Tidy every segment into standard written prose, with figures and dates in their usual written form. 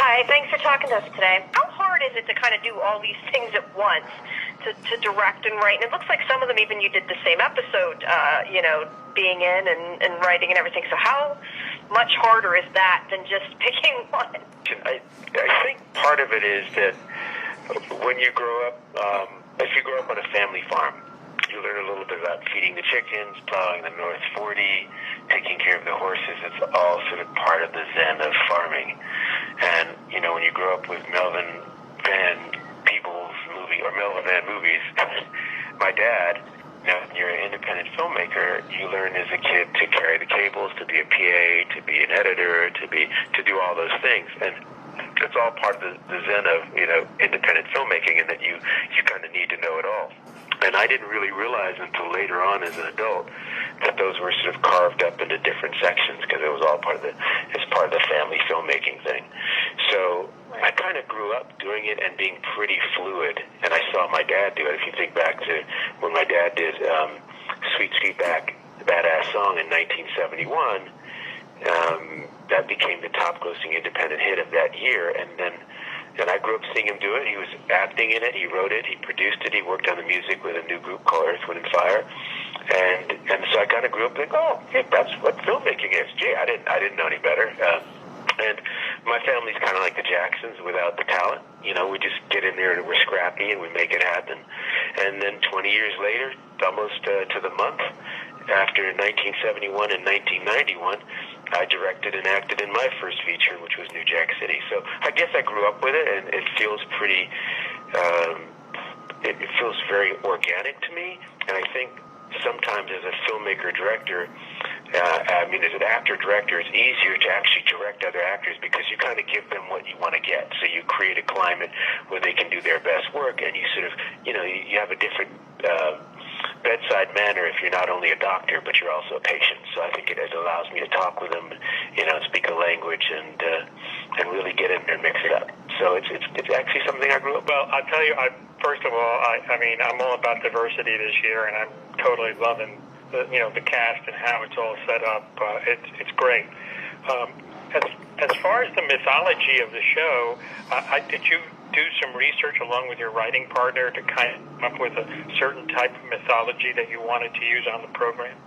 Hi, thanks for talking to us today. How hard is it to kind of do all these things at once, to direct and write? And it looks like some of them even you did the same episode, being in and writing and everything. So how much harder is that than just picking one? I think part of it is that when you grow up, if you grow up on a family farm, you learn a little bit about feeding the chickens, plowing the North 40, taking care of the horses. It's all sort of part of the zen of farming. And, when you grow up with Melvin Van Peebles Melvin Van movies, my dad, when you're an independent filmmaker, you learn as a kid to carry the cables, to be a PA, to be an editor, to do all those things. And it's all part of the zen of, independent filmmaking, and that you kind of need to know it all. And I didn't really realize until later on as an adult that those were sort of carved up into different sections, because it was all part of the family filmmaking thing. So I kind of grew up doing it and being pretty fluid, and I saw my dad do it. If you think back to when my dad did Sweet Sweet Badass Song in 1971, that became the top grossing independent hit of that year. And I grew up seeing him do it. He was acting in it. He wrote it. He produced it. He worked on the music with a new group called Earth, Wind & Fire. And so I kind of grew up thinking, oh, hey, that's what filmmaking is. Gee, I didn't know any better. And my family's kind of like the Jacksons without the talent. We just get in there and we're scrappy and we make it happen. And then 20 years later, almost to the month, after 1971 and 1991, I directed and acted in my first feature, which was New Jack City. So I guess I grew up with it, and it feels pretty, it feels very organic to me. And I think sometimes as a filmmaker-director, as an actor-director, it's easier to actually direct other actors because you kind of give them what you want to get. So you create a climate where they can do their best work, and you sort of, you have a different bedside manner if you're not only a doctor, but you're also a patient. So I think it allows me to talk with them, speak a language, and really get in there and mix it up. So it's actually something I grew up with. Well, I'll tell you, first of all, I'm all about diversity this year, and I'm totally loving the cast and how it's all set up. It's great. As far as the mythology of the show, did you do some research along with your writing partner to kind of come up with a certain type of mythology that you wanted to use on the program?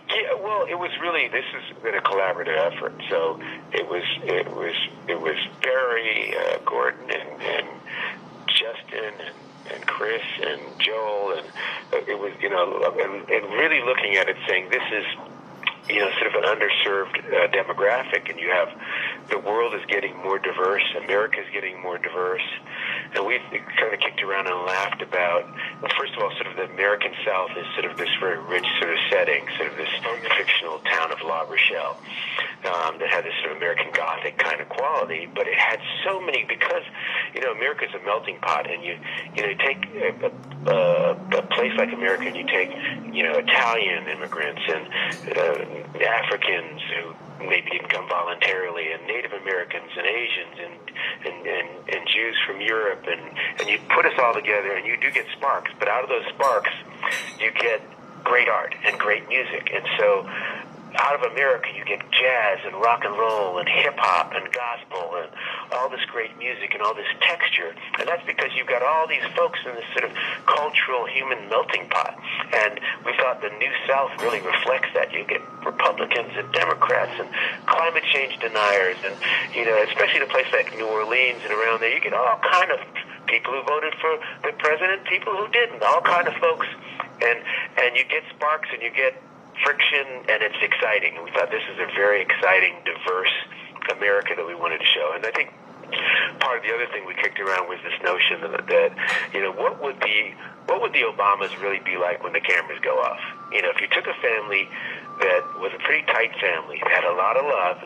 Yeah, well, this has been a collaborative effort. So it was Barry, Gordon, and Justin, and Chris, and Joel, and it was, and really looking at it saying this is, sort of an underserved demographic, and you have the world is getting more diverse, America's getting more diverse, and we've kind of kicked around and laughed about, first of all, sort of the American South is sort of this very rich sort of setting, sort of this fictional town of La Rochelle that had this sort of American Gothic kind of quality, but it had so many, because, America's a melting pot, and you take a place like America, and you take, Italian immigrants and Africans who maybe didn't come voluntarily, and Native Americans and Asians and Jews from Europe, and you put us all together, and you do get sparks, but out of those sparks you get great art and great music. And so out of America you get jazz and rock and roll and hip-hop and gospel and all this great music and all this texture, and that's because you've got all these folks in this sort of cultural human melting pot. And we thought the New South really reflects that. You get Republicans and Democrats and climate change deniers, and especially in a place like New Orleans and around there, you get all kind of people who voted for the president, people who didn't, all kind of folks, and you get sparks and you get friction, and it's exciting. And we thought this is a very exciting, diverse America that we wanted to show. And I think part of the other thing we kicked around was this notion that what would the Obamas really be like when the cameras go off? If you took a family that was a pretty tight family, had a lot of love,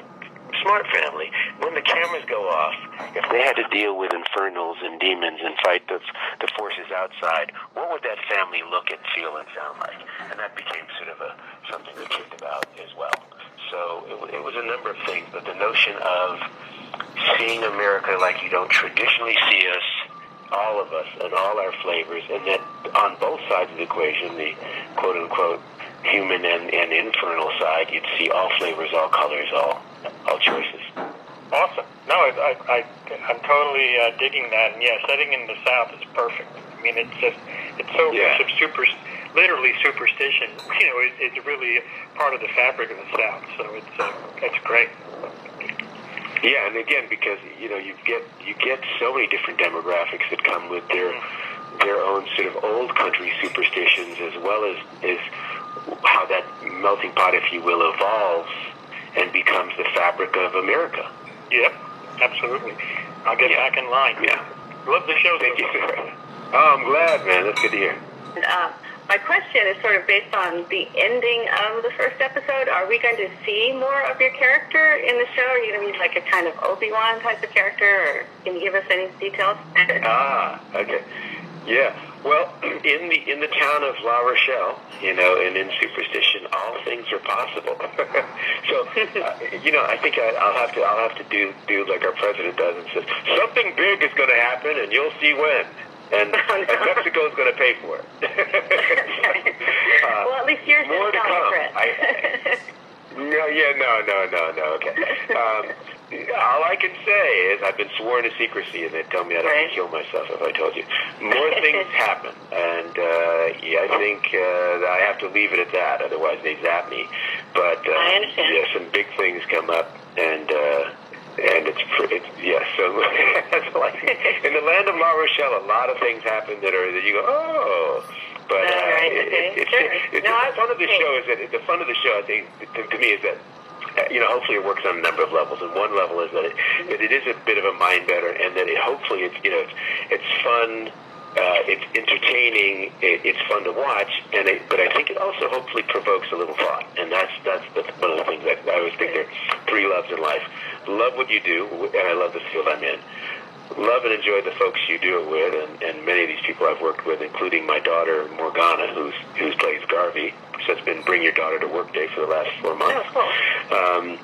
smart family, when the cameras go off, if they had to deal with infernals and demons and fight the forces outside, what would that family look and feel and sound like? And that became sort of something we kicked about as well. So it was a number of things, but the notion of seeing America like you don't traditionally see us, all of us and all our flavors, and that on both sides of the equation, the quote-unquote human and infernal side, you'd see all flavors, all colors, all choices. Awesome. I'm totally digging that, and yeah, setting in the South is perfect. I mean, it's so much of literally superstition. You know, it's really part of the fabric of the South. So it's great. Yeah, and again, because you get so many different demographics that come with their own sort of old country superstitions, as well as how that melting pot, if you will, evolves and becomes the fabric of America. Yep, absolutely. I'll get back in line. Yeah. Love the show. Thank you, sir. Oh, I'm glad, man. That's good to hear. My question is sort of based on the ending of the first episode. Are we going to see more of your character in the show? Are you going to be like a kind of Obi-Wan type of character, or can you give us any details? Okay. Yeah. Well, in the town of La Rochelle, and in Superstition, all things are possible. So, I think I'll have to do like our president does and says, something big is going to happen, and you'll see when. And Mexico's going to pay for it. Well, at least yours more is to come. No. Okay. All I can say is I've been sworn to secrecy, and they tell me I'd have to kill myself if I told you. More things happen, and I think I have to leave it at that. Otherwise, they zap me. But I understand. Some big things come up, and it's so that's like in the land of La Rochelle, a lot of things happen that you go, oh. But the fun of the show is that the fun of the show, I think, to me, is that hopefully it works on a number of levels. And one level is that it is a bit of a mind bender, and that hopefully it's fun. It's entertaining. It's fun to watch, but I think it also hopefully provokes a little thought, and that's one of the things that I always think there are three loves in life: love what you do, and I love the field I'm in. Love and enjoy the folks you do it with, and many of these people I've worked with, including my daughter Morgana, who plays Garvey. So it's been Bring Your Daughter to Work Day for the last 4 months. Oh, cool.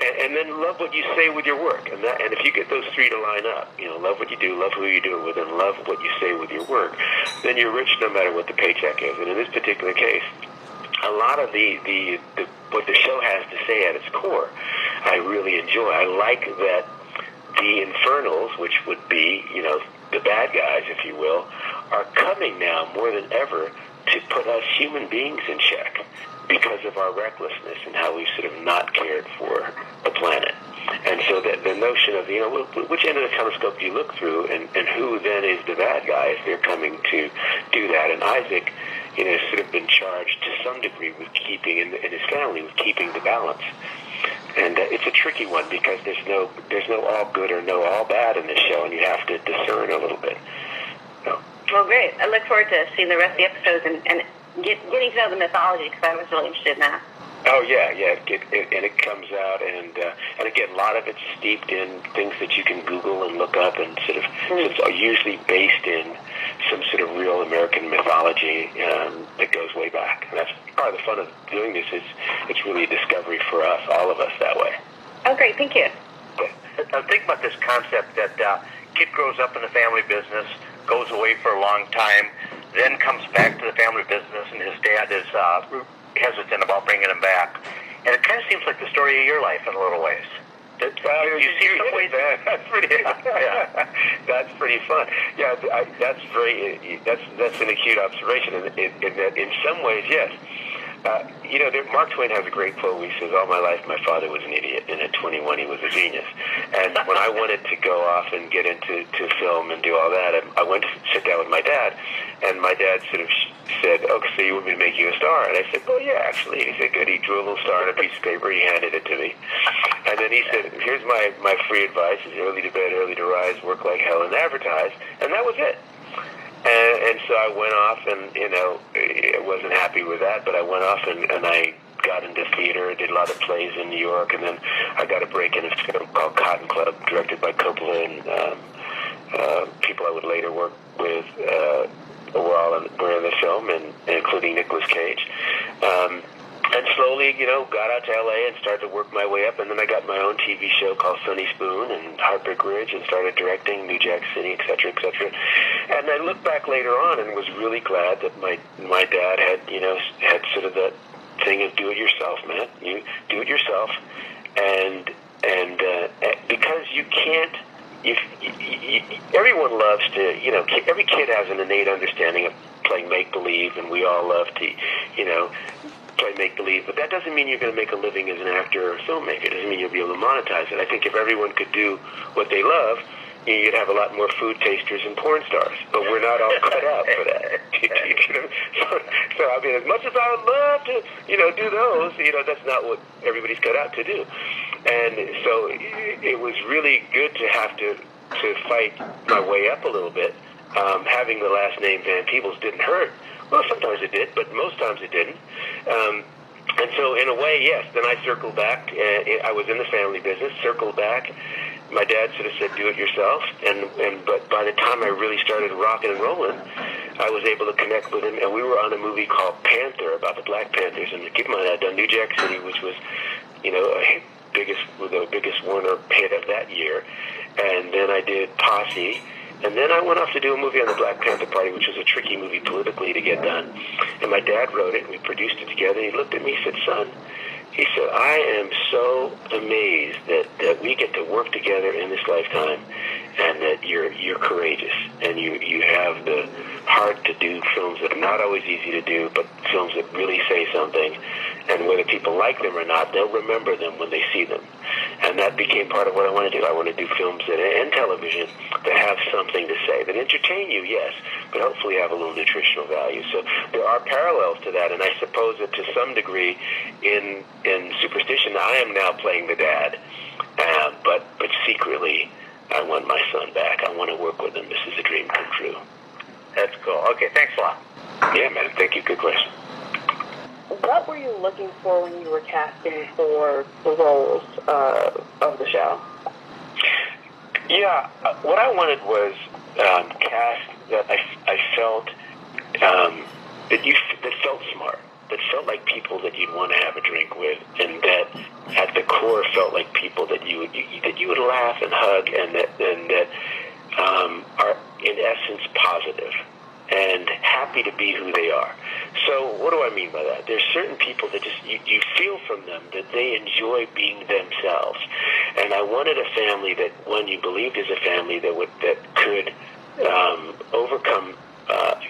And then love what you say with your work, and if you get those three to line up, love what you do, love who you do it with, and love what you say with your work, then you're rich no matter what the paycheck is. And in this particular case, a lot of the what the show has to say at its core, I really enjoy. I like that the Infernals, which would be the bad guys, if you will, are coming now more than ever to put us human beings in check, because of our recklessness and how we've sort of not cared for the planet. And so that the notion of, which end of the telescope do you look through, and who then is the bad guy if they're coming to do that? And Isaac, has sort of been charged to some degree with keeping, and his family, with keeping the balance. And it's a tricky one, because there's no all good or no all bad in this show, and you have to discern a little bit. So. Well, great. I look forward to seeing the rest of the episodes and getting to know the mythology, because I was really interested in that. Oh yeah. And it comes out, and again, a lot of it's steeped in things that you can Google and look up, and sort of it's usually based in some sort of real American mythology that goes way back. And that's part of the fun of doing this. It's really a discovery for us, all of us, that way. Oh, great! Thank you. Think about this concept that kid grows up in the family business, goes away for a long time, then comes back to the family business, and his dad is hesitant about bringing him back. And it kind of seems like the story of your life in a little ways. You see some ways that's pretty. That's pretty fun. Yeah, that's an acute observation, and in some ways, yes. Mark Twain has a great quote where he says, all my life my father was an idiot, and at 21 he was a genius. And when I wanted to go off and get into film and do all that, I went to sit down with my dad, and my dad sort of said, oh, so you want me to make you a star? And I said, well, yeah, actually. And he said, good. He drew a little star on a piece of paper, he handed it to me. And then he said, here's my free advice, is early to bed, early to rise, work like hell, and advertise. And that was it. And so I went off, and, I wasn't happy with that, but I went off and I got into theater, did a lot of plays in New York, and then I got a break in a film called Cotton Club, directed by Coppola, and people I would later work with were in the film, and including Nicolas Cage. And slowly, got out to L.A. and started to work my way up, and then I got my own TV show called Sunny Spoon and Heartbreak Ridge, and started directing New Jack City, et cetera, et cetera. And I looked back later on and was really glad that my dad had sort of that thing of do it yourself, man. You do it yourself, and because you can't. Everyone loves to, every kid has an innate understanding of playing make-believe, and we all love to, play make-believe, but that doesn't mean you're going to make a living as an actor or a filmmaker. It doesn't mean you'll be able to monetize it. I think if everyone could do what they love, you'd have a lot more food tasters and porn stars, but we're not all cut out for that. So, I mean, as much as I would love to, do those, that's not what everybody's cut out to do. And so it was really good to have to fight my way up a little bit. Having the last name Van Peebles didn't hurt. Well, sometimes it did, but most times it didn't. And so, in a way, yes. Then I circled back. I was in the family business. Circled back. My dad sort of said, "Do it yourself." But by the time I really started rocking and rolling, I was able to connect with him. And we were on a movie called Panther about the Black Panthers. And keep in mind, I'd done New Jack City, which was, the biggest Warner hit of that year. And then I did Posse. And then I went off to do a movie on the Black Panther Party, which was a tricky movie politically to get done. And my dad wrote it, and we produced it together. And he looked at me and said, "Son," he said, "I am so amazed that we get to work together in this lifetime, and that you're courageous, and you have the heart to do films that are not always easy to do, but films that really say something. And whether people like them or not, they'll remember them when they see them." And that became part of what I want to do. I want to do films and television that have something to say, that entertain you, yes, but hopefully have a little nutritional value. So there are parallels to that, and I suppose that to some degree in Superstition, I am now playing the dad, but secretly, I want my son back. I want to work with him. This is a dream come true. That's cool. Okay, thanks a lot. Yeah, man. Thank you. Good question. What were you looking for when you were casting for the roles of the show? Yeah, what I wanted was cast that I felt that felt smart, that felt like people that you'd want to have a drink with, and that at the core felt like people that you would laugh and hug, and that are in essence positive and happy to be who they are. So what do I mean by that? There's certain people that just, you feel from them that they enjoy being themselves. And I wanted a family that, one, you believed is a family that could overcome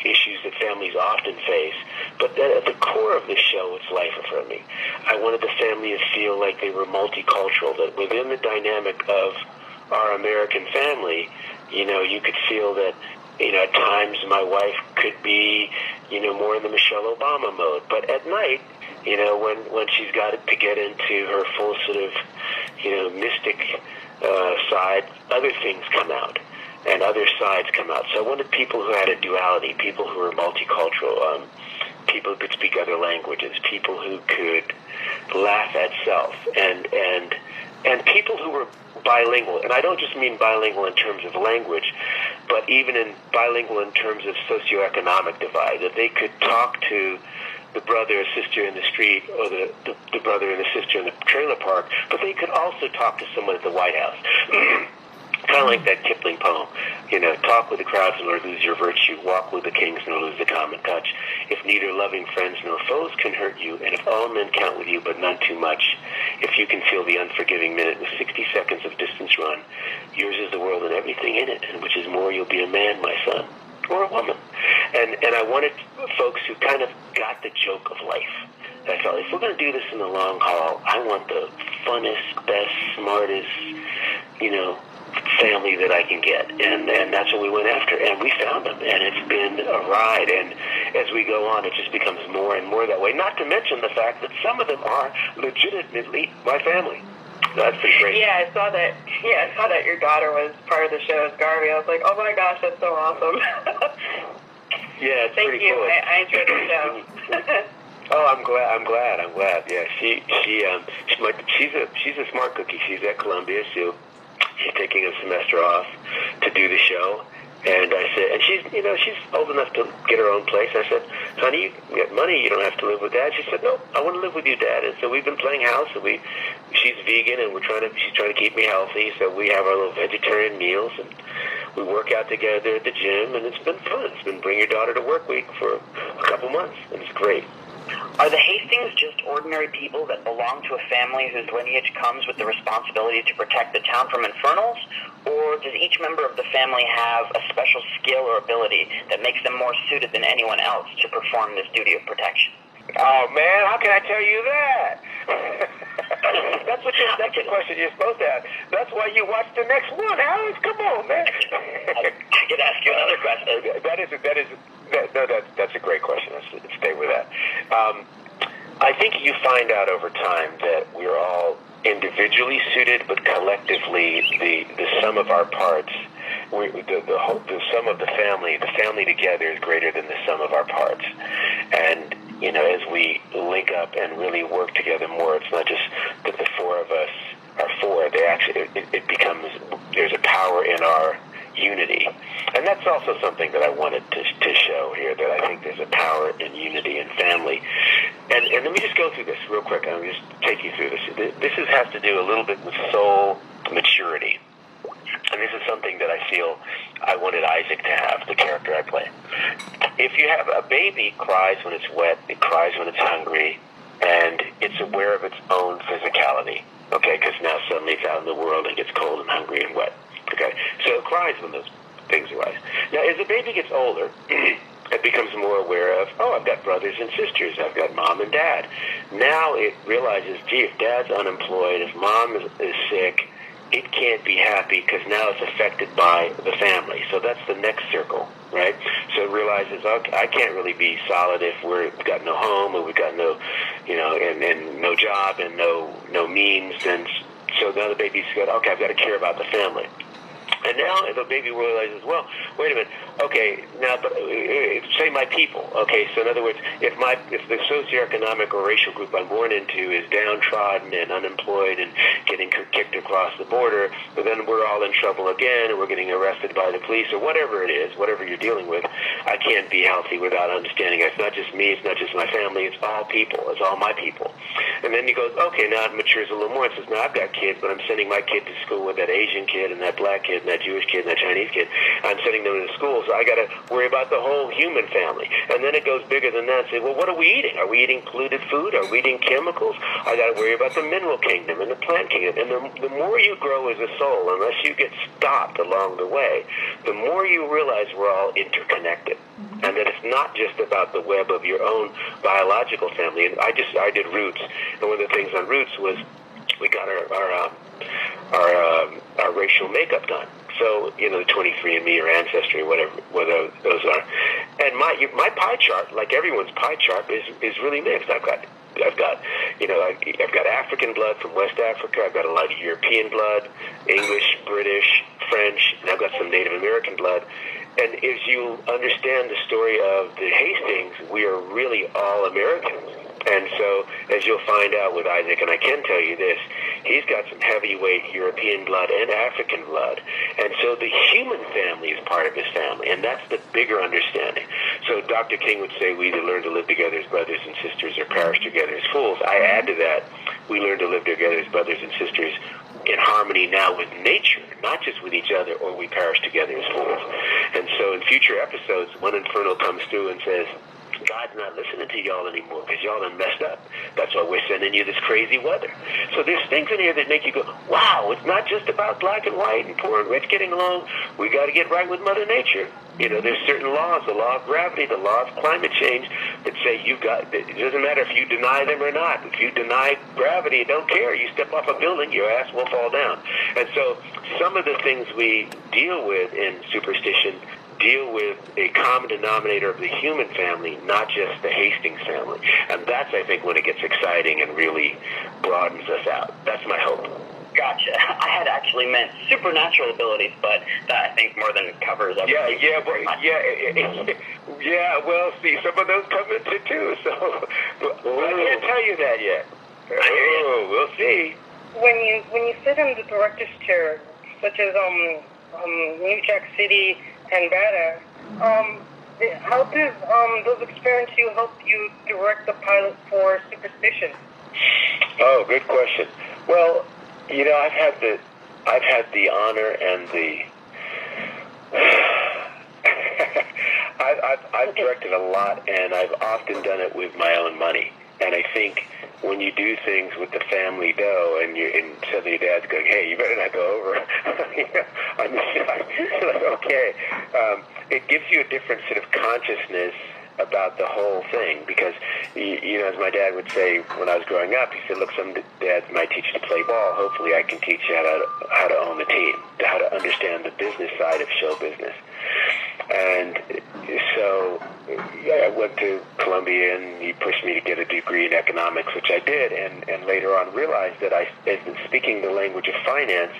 issues that families often face, but that at the core of the show, it's life affirming. I wanted the family to feel like they were multicultural, that within the dynamic of our American family, you could feel that, at times my wife could be, more in the Michelle Obama mode. But at night, when she's got to get into her full sort of, mystic side, other things come out and other sides come out. So I wanted people who had a duality, people who were multicultural, people who could speak other languages, people who could laugh at self, and people who were bilingual. And I don't just mean bilingual in terms of language, but even in bilingual in terms of socioeconomic divide, that they could talk to the brother or sister in the street, or the brother and the sister in the trailer park, but they could also talk to someone at the White House. Kind of like that Kipling poem, talk with the crowds nor lose your virtue, walk with the kings nor lose the common touch. If neither loving friends nor foes can hurt you, and if all men count with you but none too much, if you can feel the unforgiving minute with 60 seconds of distance run, yours is the world and everything in it, and which is more, you'll be a man, my son, or a woman. And I wanted folks who kind of got the joke of life. I felt, if we're going to do this in the long haul, I want the funnest, best, smartest, family that I can get, and that's what we went after, and we found them, and it's been a ride, and as we go on, it just becomes more and more that way, not to mention the fact that some of them are legitimately my family. That's pretty great. Yeah, I saw that your daughter was part of the show as Garvey. I was like, oh my gosh, that's so awesome. Yeah, it's Thank pretty you. cool. I enjoyed the show. Oh, I'm glad. Yeah, she's a smart cookie. She's at Columbia, so she's taking a semester off to do the show. And I said, and she's old enough to get her own place. I said, honey, you get money, you don't have to live with Dad. She said, no, I want to live with you, Dad. And so we've been playing house, and she's vegan, and she's trying to keep me healthy. So we have our little vegetarian meals, and we work out together at the gym, and it's been fun. It's been Bring Your Daughter to Work Week for a couple months, and it's great. Are the Hastings just ordinary people that belong to a family whose lineage comes with the responsibility to protect the town from infernals? Or does each member of the family have a special skill or ability that makes them more suited than anyone else to perform this duty of protection? Oh, man, how can I tell you that? That's the question you're supposed to ask. That's why you watch the next one, Alex. Come on, man. I could ask you another question. That's a great question. Let's stay with that. I think you find out over time that we're all individually suited, but collectively the sum of our parts, the sum of the family together is greater than the sum of our parts. And as we link up and really work together more, it's not just that the four of us are four. They actually, it becomes, there's a power in our unity. And that's also something that I wanted to show here, that I think there's a power in unity and family. And let me just go through this real quick. I'll just take you through this. This has to do a little bit with soul maturity. And this is something that I feel I wanted Isaac to have, the character I play. If you have a baby cries when it's wet, it cries when it's hungry, and it's aware of its own physicality, okay, because now suddenly it's out in the world and gets cold and hungry and wet, okay? So it cries when those things arise. Now, as the baby gets older, it becomes more aware of, I've got brothers and sisters, I've got mom and dad. Now it realizes, gee, if dad's unemployed, if mom is sick, it can't be happy because now it's affected by the family. So that's the next circle, right? So it realizes, okay, I can't really be solid if we've got no home or we've got no, and no job and no means. And so now the baby's got, okay, I've got to care about the family. And now the baby realizes, well, wait a minute, okay, now, but say my people, okay, so in other words, if the socioeconomic or racial group I'm born into is downtrodden and unemployed and getting kicked across the border, but then we're all in trouble again and we're getting arrested by the police or whatever it is, whatever you're dealing with, I can't be healthy without understanding it's not just me, it's not just my family, it's all people, it's all my people. And then he goes, okay, now it matures a little more and says, now I've got kids, but I'm sending my kid to school with that Asian kid and that black kid and that Jewish kid and that Chinese kid. I'm sending them to school, so I got to worry about the whole human family. And then it goes bigger than that. Say, well, what are we eating? Are we eating polluted food? Are we eating chemicals? I got to worry about the mineral kingdom and the plant kingdom. And the more you grow as a soul, unless you get stopped along the way, the more you realize we're all interconnected. And that it's not just about the web of your own biological family. And I did Roots, and one of the things on Roots was we got our racial makeup done. So, the 23andMe or Ancestry, whatever those are. And my pie chart, like everyone's pie chart, is really mixed. I've got African blood from West Africa. I've got a lot of European blood, English, British, French, and I've got some Native American blood. And as you understand the story of the Hastings, we are really all Americans. And so, as you'll find out with Isaac, and I can tell you this, he's got some heavyweight European blood and African blood. And so the human family is part of his family, and that's the bigger understanding. So Dr. King would say we either learn to live together as brothers and sisters or perish together as fools. I add to that, we learn to live together as brothers and sisters in harmony now with nature, not just with each other, or we perish together as fools. And so in future episodes, one Infernal comes through and says, God's not listening to y'all anymore because y'all done messed up. That's why we're sending you this crazy weather. So there's things in here that make you go, wow, it's not just about black and white and poor and rich getting along. We got to get right with Mother Nature. There's certain laws, the law of gravity, the law of climate change, that say it doesn't matter if you deny them or not. If you deny gravity, don't care. You step off a building, your ass will fall down. And so some of the things we deal with in Superstition deal with a common denominator of the human family, not just the Hastings family. And that's, I think, when it gets exciting and really broadens us out. That's my hope. Gotcha. I had actually meant supernatural abilities, but that I think more than covers everything. Well, see, some of those come into too. So I can't tell you that yet. We'll see. When you sit in the director's chair, such as New Jack City and Badass, how does those experiences help you direct the pilot for Superstition? Oh, good question. Well, I've had the honor and the I've directed a lot, and I've often done it with my own money. And I think when you do things with the family dough, and suddenly your dad's going, "Hey, you better not go over on the side." Like, okay, it gives you a different sort of consciousness about the whole thing, because you know, as my dad would say when I was growing up, he said, "Look, some dads might teach you to play ball. Hopefully, I can teach you how to own the team, how to understand the business side of show business." And so I went to Columbia, and he pushed me to get a degree in economics, which I did, and later on realized that speaking the language of finance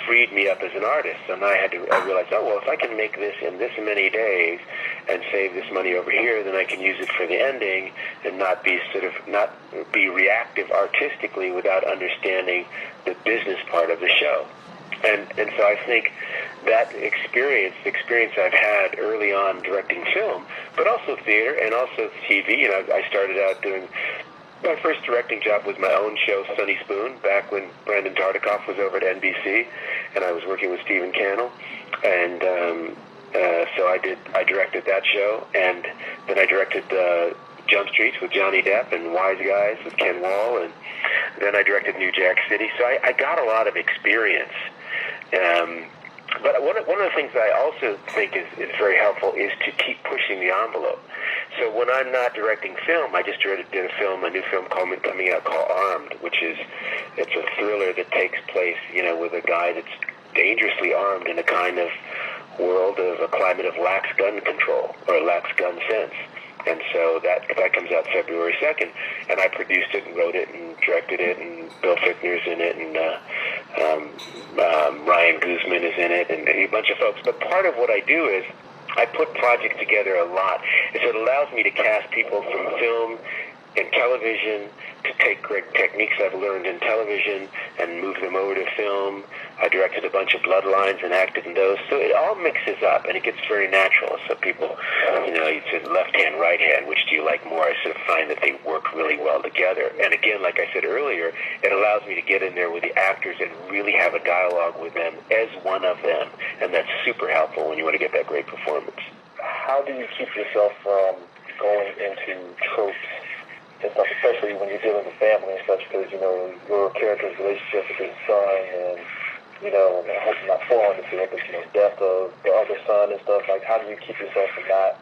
freed me up as an artist. And I realized, oh, well, if I can make this in this many days and save this money over here, then I can use it for the ending and not be reactive artistically without understanding the business part of the show. And so I think that the experience I've had early on directing film, but also theater and also TV. You know, I started out doing my first directing job was my own show, Sunny Spoon, back when Brandon Tartikoff was over at NBC, and I was working with Stephen Cannell, and so I directed that show, and then I directed Jump Streets with Johnny Depp and Wise Guys with Ken Wall, and then I directed New Jack City. So I got a lot of experience. But one of the things I also think is very helpful is to keep pushing the envelope. So when I'm not directing film, I just did a new film coming out called Armed, it's a thriller that takes place, you know, with a guy that's dangerously armed in a kind of world of a climate of lax gun control or lax gun sense. And so that comes out February 2nd, and I produced it and wrote it and directed it, and Bill Fichtner's in it, and Ryan Guzman is in it, and a bunch of folks. But part of what I do is I put projects together a lot. So it allows me to cast people from film and television, to take great techniques I've learned in television and move them over to film. I directed a bunch of Bloodlines and acted in those. So it all mixes up, and it gets very natural. So people, you know, you said left hand, right hand, which do you like more? I sort of find that they work really well together. And again, like I said earlier, it allows me to get in there with the actors and really have a dialogue with them as one of them. And that's super helpful when you want to get that great performance. How do you keep yourself from going into tropes and stuff, especially when you're dealing with family and such, because, you know, your character's relationship with his son and, you know, I hope I'm not falling into it, but, you know, death of the other son and stuff, like, how do you keep yourself from not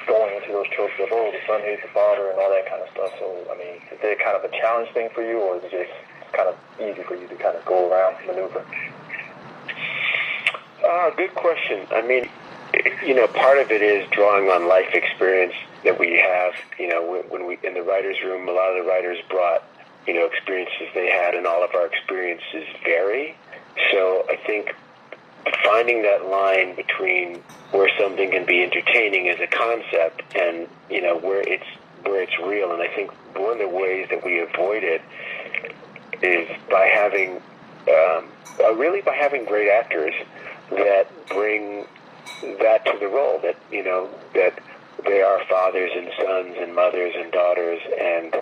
going into those tropes of, oh, the son hates the father and all that kind of stuff? So, I mean, is it kind of a challenge thing for you, or is it just kind of easy for you to kind of go around and maneuver? Good question. I mean, you know, part of it is drawing on life experience that we have. You know, when we in the writers' room, a lot of the writers brought, you know, experiences they had, and all of our experiences vary. So I think finding that line between where something can be entertaining as a concept and, you know, where it's real. And I think one of the ways that we avoid it is by having by having great actors that bring that to the role, that, you know, that they are fathers and sons and mothers and daughters, and,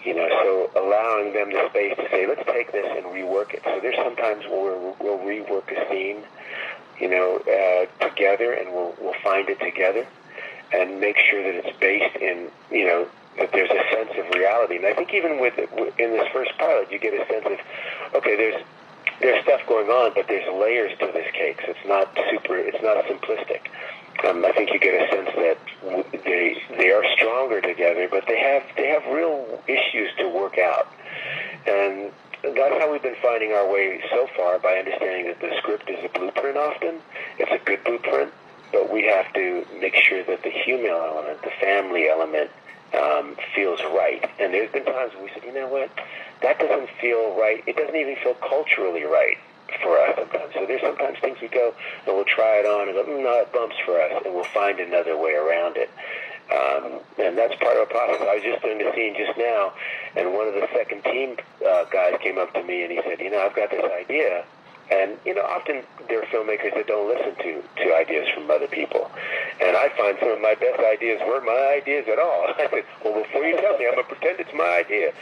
you know, so allowing them the space to say, let's take this and rework it. So there's sometimes where we'll rework a scene, you know, together, and we'll find it together and make sure that it's based in, you know, that there's a sense of reality. And I think even in this first pilot, you get a sense of, okay, there's stuff going on, but there's layers to this cake. So it's not simplistic. I think you get a sense that they are stronger together, but they have real issues to work out. And that's how we've been finding our way so far, by understanding that the script is a blueprint often. It's a good blueprint, but we have to make sure that the human element, the family element, feels right. And there's been times when we said, you know what, that doesn't feel right. It doesn't even feel culturally right for us sometimes. So there's sometimes things we go and we'll try it on and go, no, it bumps for us, and we'll find another way around it. And that's part of the process. I was just doing the scene just now, and one of the second team guys came up to me and he said, you know, I've got this idea. And, you know, often there are filmmakers that don't listen to ideas from other people. And I find some of my best ideas weren't my ideas at all. I said, well, before you tell me, I'm going to pretend it's my idea.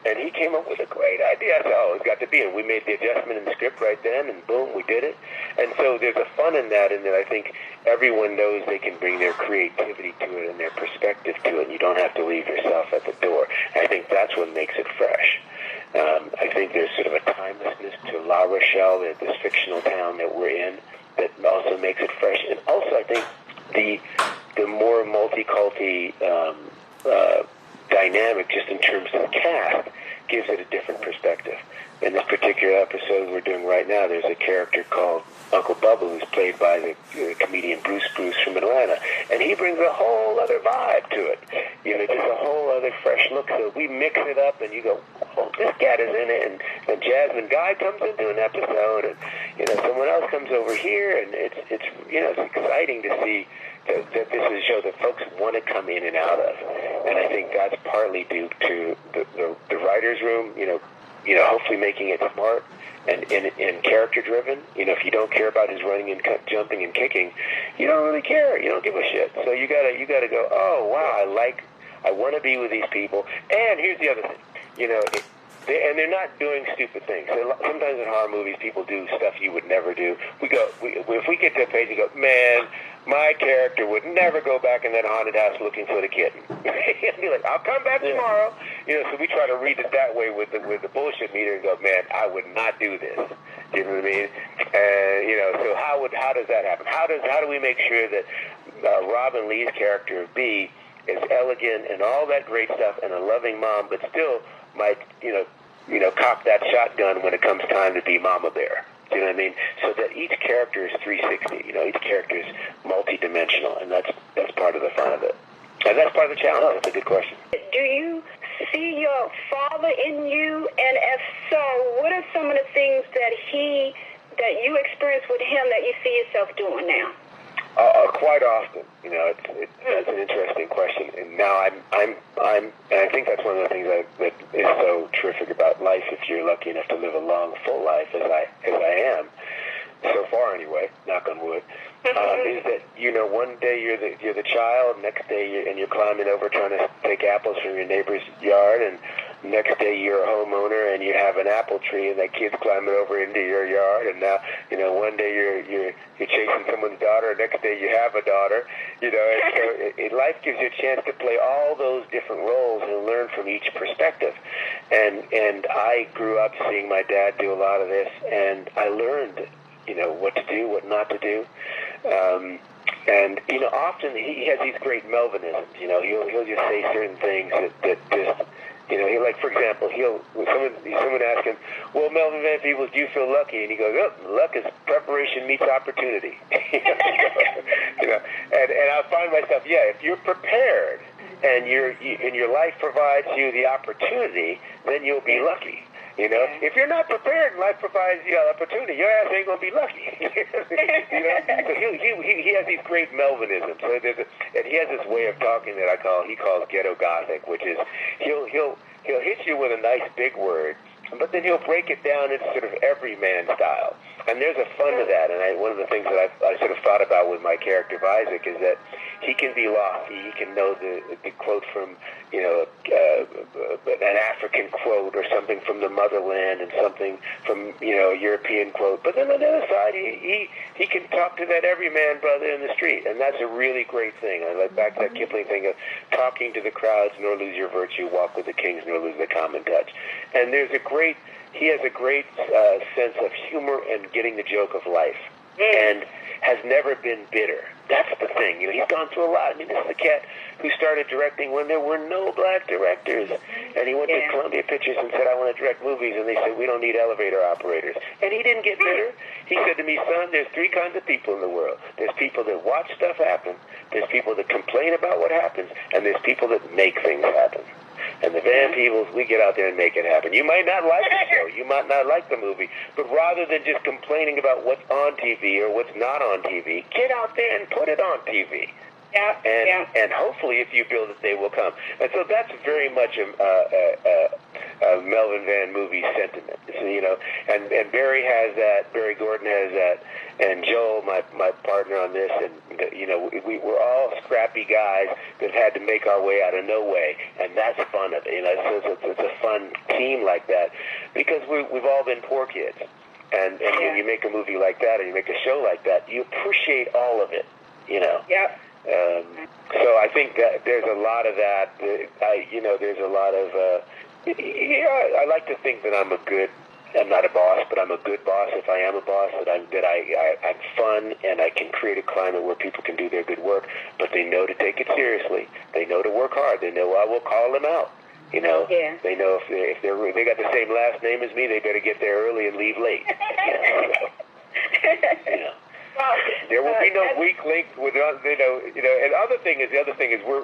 And he came up with a great idea. I said, oh, it's got to be. And we made the adjustment in the script right then, and boom, we did it. And so there's a fun in that, and that I think everyone knows they can bring their creativity to it and their perspective to it. You don't have to leave yourself at the door. And I think that's what makes it fresh. I think there's sort of a timelessness to La Rochelle, this fictional town that we're in, that also makes it fresh. And also, I think the more multi-culti dynamic, just in terms of the cast, gives it a different perspective. In this particular episode we're doing right now, there's a character called Uncle Bubba, who's played by the comedian Bruce from Atlanta, and he brings a whole other vibe to it. Just a whole other fresh look. So we mix it up, and you go, oh, this cat is in it, and Jasmine Guy comes into an episode, and someone else comes over here, and it's exciting to see that this is a show that folks want to come in and out of, and I think that's partly due to the writers' room. Hopefully making it smart and character driven. If you don't care about his running and jumping and kicking, you don't really care. You don't give a shit. So you gotta go, oh wow, I want to be with these people. And here's the other thing, and they're not doing stupid things. Sometimes in horror movies, people do stuff you would never do. If we get to a page and go, man, my character would never go back in that haunted house looking for the kitten. He'd be like, I'll come back tomorrow. So we try to read it that way with the bullshit meter and go, man, I would not do this. You know what I mean? So how does that happen? How do we make sure that Robin Lee's character of B is elegant and all that great stuff and a loving mom, but still might, cock that shotgun when it comes time to be Mama Bear. You know what I mean? So that each character is 360. Each character is multi-dimensional, and that's part of the fun of it. And that's part of the challenge. That's a good question. Do you see your father in you? And if so, what are some of the things that you experienced with him that you see yourself doing now? Quite often, that's an interesting question. And now and I think that's one of the things that is so terrific about life. If you're lucky enough to live a long, full life, as I am, so far anyway, knock on wood, is that one day you're the child, next day you're climbing over trying to take apples from your neighbor's yard, and next day you're a homeowner and you have an apple tree and that kid's climbing over into your yard, and now one day you're chasing someone's daughter, next day you have a daughter, and so life gives you a chance to play all those different roles and learn from each perspective. And I grew up seeing my dad do a lot of this, and I learned what to do, what not to do. And often he has these great Melvinisms. He'll just say certain things that just, he, like, for example, someone ask him, well, Melvin Van Peebles, do you feel lucky? And he goes, oh, luck is preparation meets opportunity. And I find myself, if you're prepared and your life provides you the opportunity, then you'll be lucky. If you're not prepared and life provides you an opportunity, your ass ain't gonna be lucky. So he has these great Melvinisms. So and he has this way of talking that he calls ghetto Gothic, which is he'll hit you with a nice big word, but then he'll break it down into sort of everyman style. And there's a fun to that. And one of the things that I sort of thought about with my character of Isaac is that he can be lofty. He can know the quote from, an African quote or something from the motherland and something from, a European quote. But then on the other side, he can talk to that everyman brother in the street. And that's a really great thing. I like back to that Kipling thing of talking to the crowds, nor lose your virtue, walk with the kings, nor lose the common touch. And he has a great sense of humor and getting the joke of life, and has never been bitter. That's the thing. He's gone through a lot. I mean, this is a cat who started directing when there were no black directors, and he went to Columbia Pictures and said, I want to direct movies, and they said, we don't need elevator operators. And he didn't get bitter. He said to me, son, there's three kinds of people in the world. There's people that watch stuff happen, there's people that complain about what happens, and there's people that make things happen. And the Van Peebles, we get out there and make it happen. You might not like the show, you might not like the movie, but rather than just complaining about what's on TV or what's not on TV, get out there and put it on TV. And hopefully, if you build it, they will come. And so that's very much a Melvin Van movie sentiment. So, and Barry has that, Barry Gordon has that, and Joel, my my partner on this, and we're all scrappy guys that had to make our way out of no way, and that's fun of it. It's a fun team like that because we've all been poor kids, and when you make a movie like that or you make a show like that, you appreciate all of it. Yep. So I think that there's a lot of that. There's a lot of. I like to think that I'm not a boss, but I'm a good boss if I am a boss, I'm fun and I can create a climate where people can do their good work, but they know to take it seriously. They know to work hard. They know I will call them out. They know if they got the same last name as me, they better get there early and leave late. There will be no weak link with And the other thing is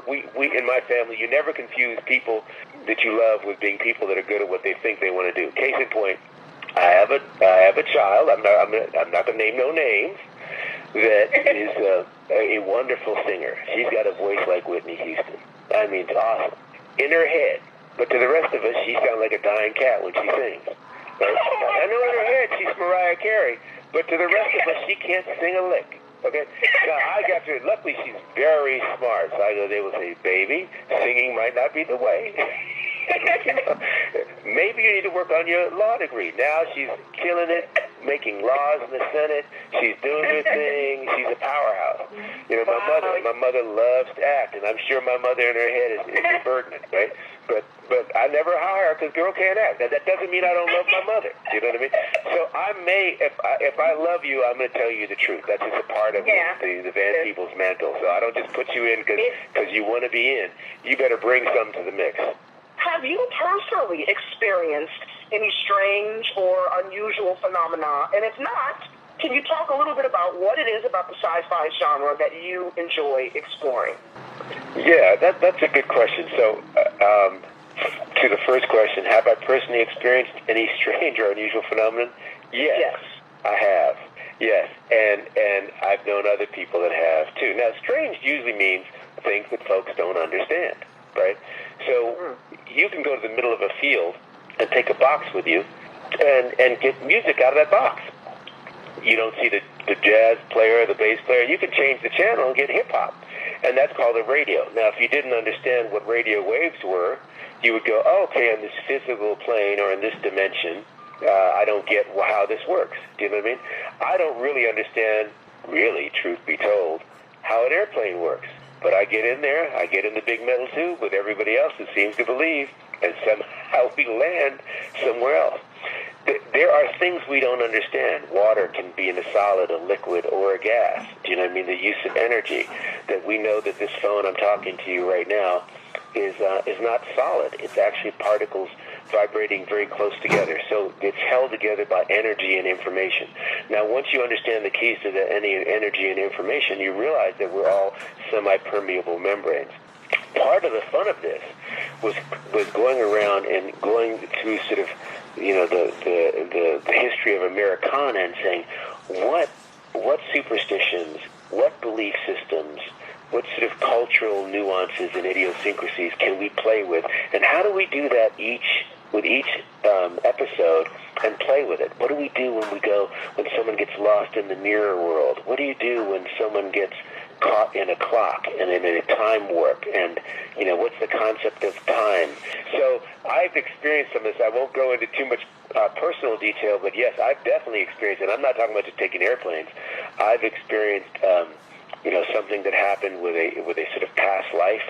we in my family, you never confuse people that you love with being people that are good at what they think they want to do. Case in point, I have a child. I'm not going to name no names. That is a wonderful singer. She's got a voice like Whitney Houston. I mean, it's awesome in her head. But to the rest of us, she sounds like a dying cat when she sings. Right? I know in her head she's Mariah Carey. But to the rest of us, she can't sing a lick. Okay? Now, I got to, luckily, she's very smart. So I go, they will say, baby, singing might not be the way. Maybe you need to work on your law degree. Now she's killing it, making laws in the Senate. She's doing her thing. She's a powerhouse. My mother loves to act, and I'm sure my mother in her head is a burden, right? But I never hire her because girl can't act. Now, that doesn't mean I don't love my mother. You know what I mean? So I may, if I love you, I'm going to tell you the truth. That's just a part of the Van Peebles mantle. So I don't just put you in because you want to be in. You better bring something to the mix. Have you personally experienced any strange or unusual phenomena? And if not, can you talk a little bit about what it is about the sci-fi genre that you enjoy exploring? Yeah, that's a good question. So, to the first question, have I personally experienced any strange or unusual phenomenon? Yes. I have. Yes, and I've known other people that have too. Now, strange usually means things that folks don't understand, right? So you can go to the middle of a field and take a box with you and get music out of that box. You don't see the jazz player or the bass player. You can change the channel and get hip-hop, and that's called a radio. Now, if you didn't understand what radio waves were, you would go, oh, okay, on this physical plane or in this dimension, I don't get how this works. Do you know what I mean? I don't really understand, truth be told, how an airplane works. But I get in there, I get in the big metal tube with everybody else who seems to believe, and somehow we land somewhere else. There are things we don't understand. Water can be in a solid, a liquid, or a gas. Do you know what I mean? The use of energy. That we know that this phone I'm talking to you right now is not solid. It's actually particles vibrating very close together. So it's held together by energy and information. Now, once you understand the keys to any energy and information, you realize that we're all semi-permeable membranes. Part of the fun of this was going around and going through sort of, the history of Americana and saying, what superstitions, what belief systems, what sort of cultural nuances and idiosyncrasies can we play with, and how do we do that with each episode and play with it? What do we do when someone gets lost in the mirror world? What do you do when someone gets caught in a clock and in a time warp? And, what's the concept of time? So I've experienced some of this. I won't go into too much personal detail, but yes, I've definitely experienced it. I'm not talking about just taking airplanes. I've experienced something that happened with a sort of past life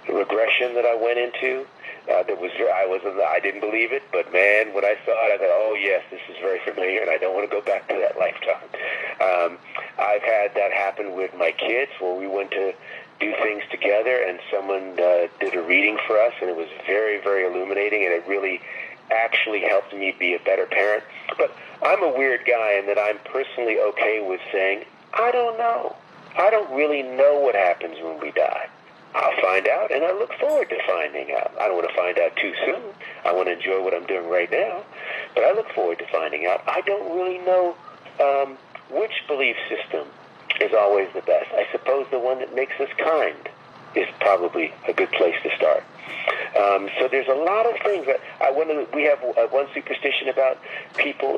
regression that I went into. I didn't believe it, but man, when I saw it, I thought, oh yes, this is very familiar, and I don't want to go back to that lifetime. I've had that happen with my kids, where we went to do things together, and someone did a reading for us, and it was very, very illuminating, and it really actually helped me be a better parent. But I'm a weird guy in that I'm personally okay with saying, I don't know. I don't really know what happens when we die. I'll find out, and I look forward to finding out. I don't want to find out too soon. I want to enjoy what I'm doing right now, but I look forward to finding out. I don't really know which belief system is always the best. I suppose the one that makes us kind is probably a good place to start. So there's a lot of things that we have one superstition about people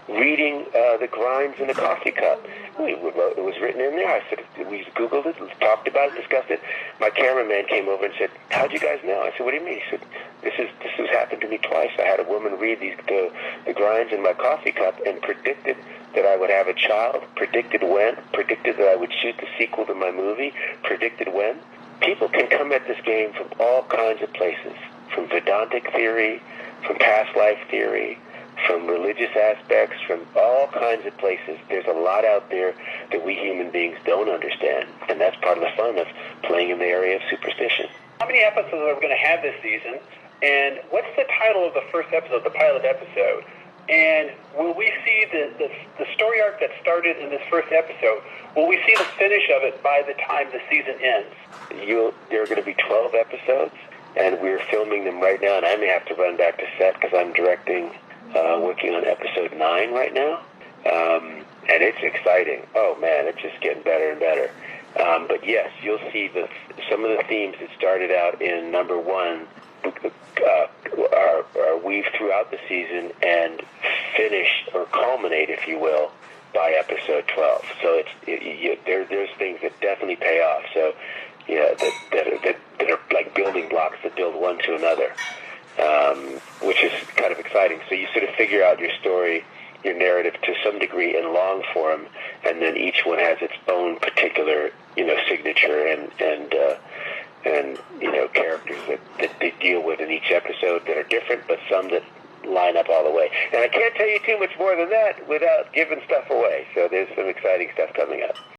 reading the grinds in a coffee cup. It was written in there. I said, we Googled it, talked about it, discussed it. My cameraman came over and said, how'd you guys know? I said, what do you mean? He said, this has happened to me twice. I had a woman read the grinds in my coffee cup and predicted that I would have a child, predicted when, predicted that I would shoot the sequel to my movie, predicted when. People can come at this game from all kinds of places, from Vedantic theory, from past life theory, from religious aspects, from all kinds of places. There's a lot out there that we human beings don't understand, and that's part of the fun of playing in the area of superstition. How many episodes are we going to have this season, and what's the title of the first episode, the pilot episode? And will we see the story arc that started in this first episode, will we see the finish of it by the time the season ends? There are going to be 12 episodes, and we're filming them right now, and I may have to run back to set because I'm working on episode 9 right now, and it's exciting. Oh, man, it's just getting better and better. But yes, you'll see some of the themes that started out in number 1 are weaved throughout the season and finish or culminate, if you will, by episode 12. So there's things that definitely pay off. So that are like building blocks that build one to another, which is kind of exciting. So you sort of figure out your story, your narrative to some degree in long form, and then each one has its own particular signature and characters that they deal with in each episode that are different, but some that line up all the way. And I can't tell you too much more than that without giving stuff away. So there's some exciting stuff coming up.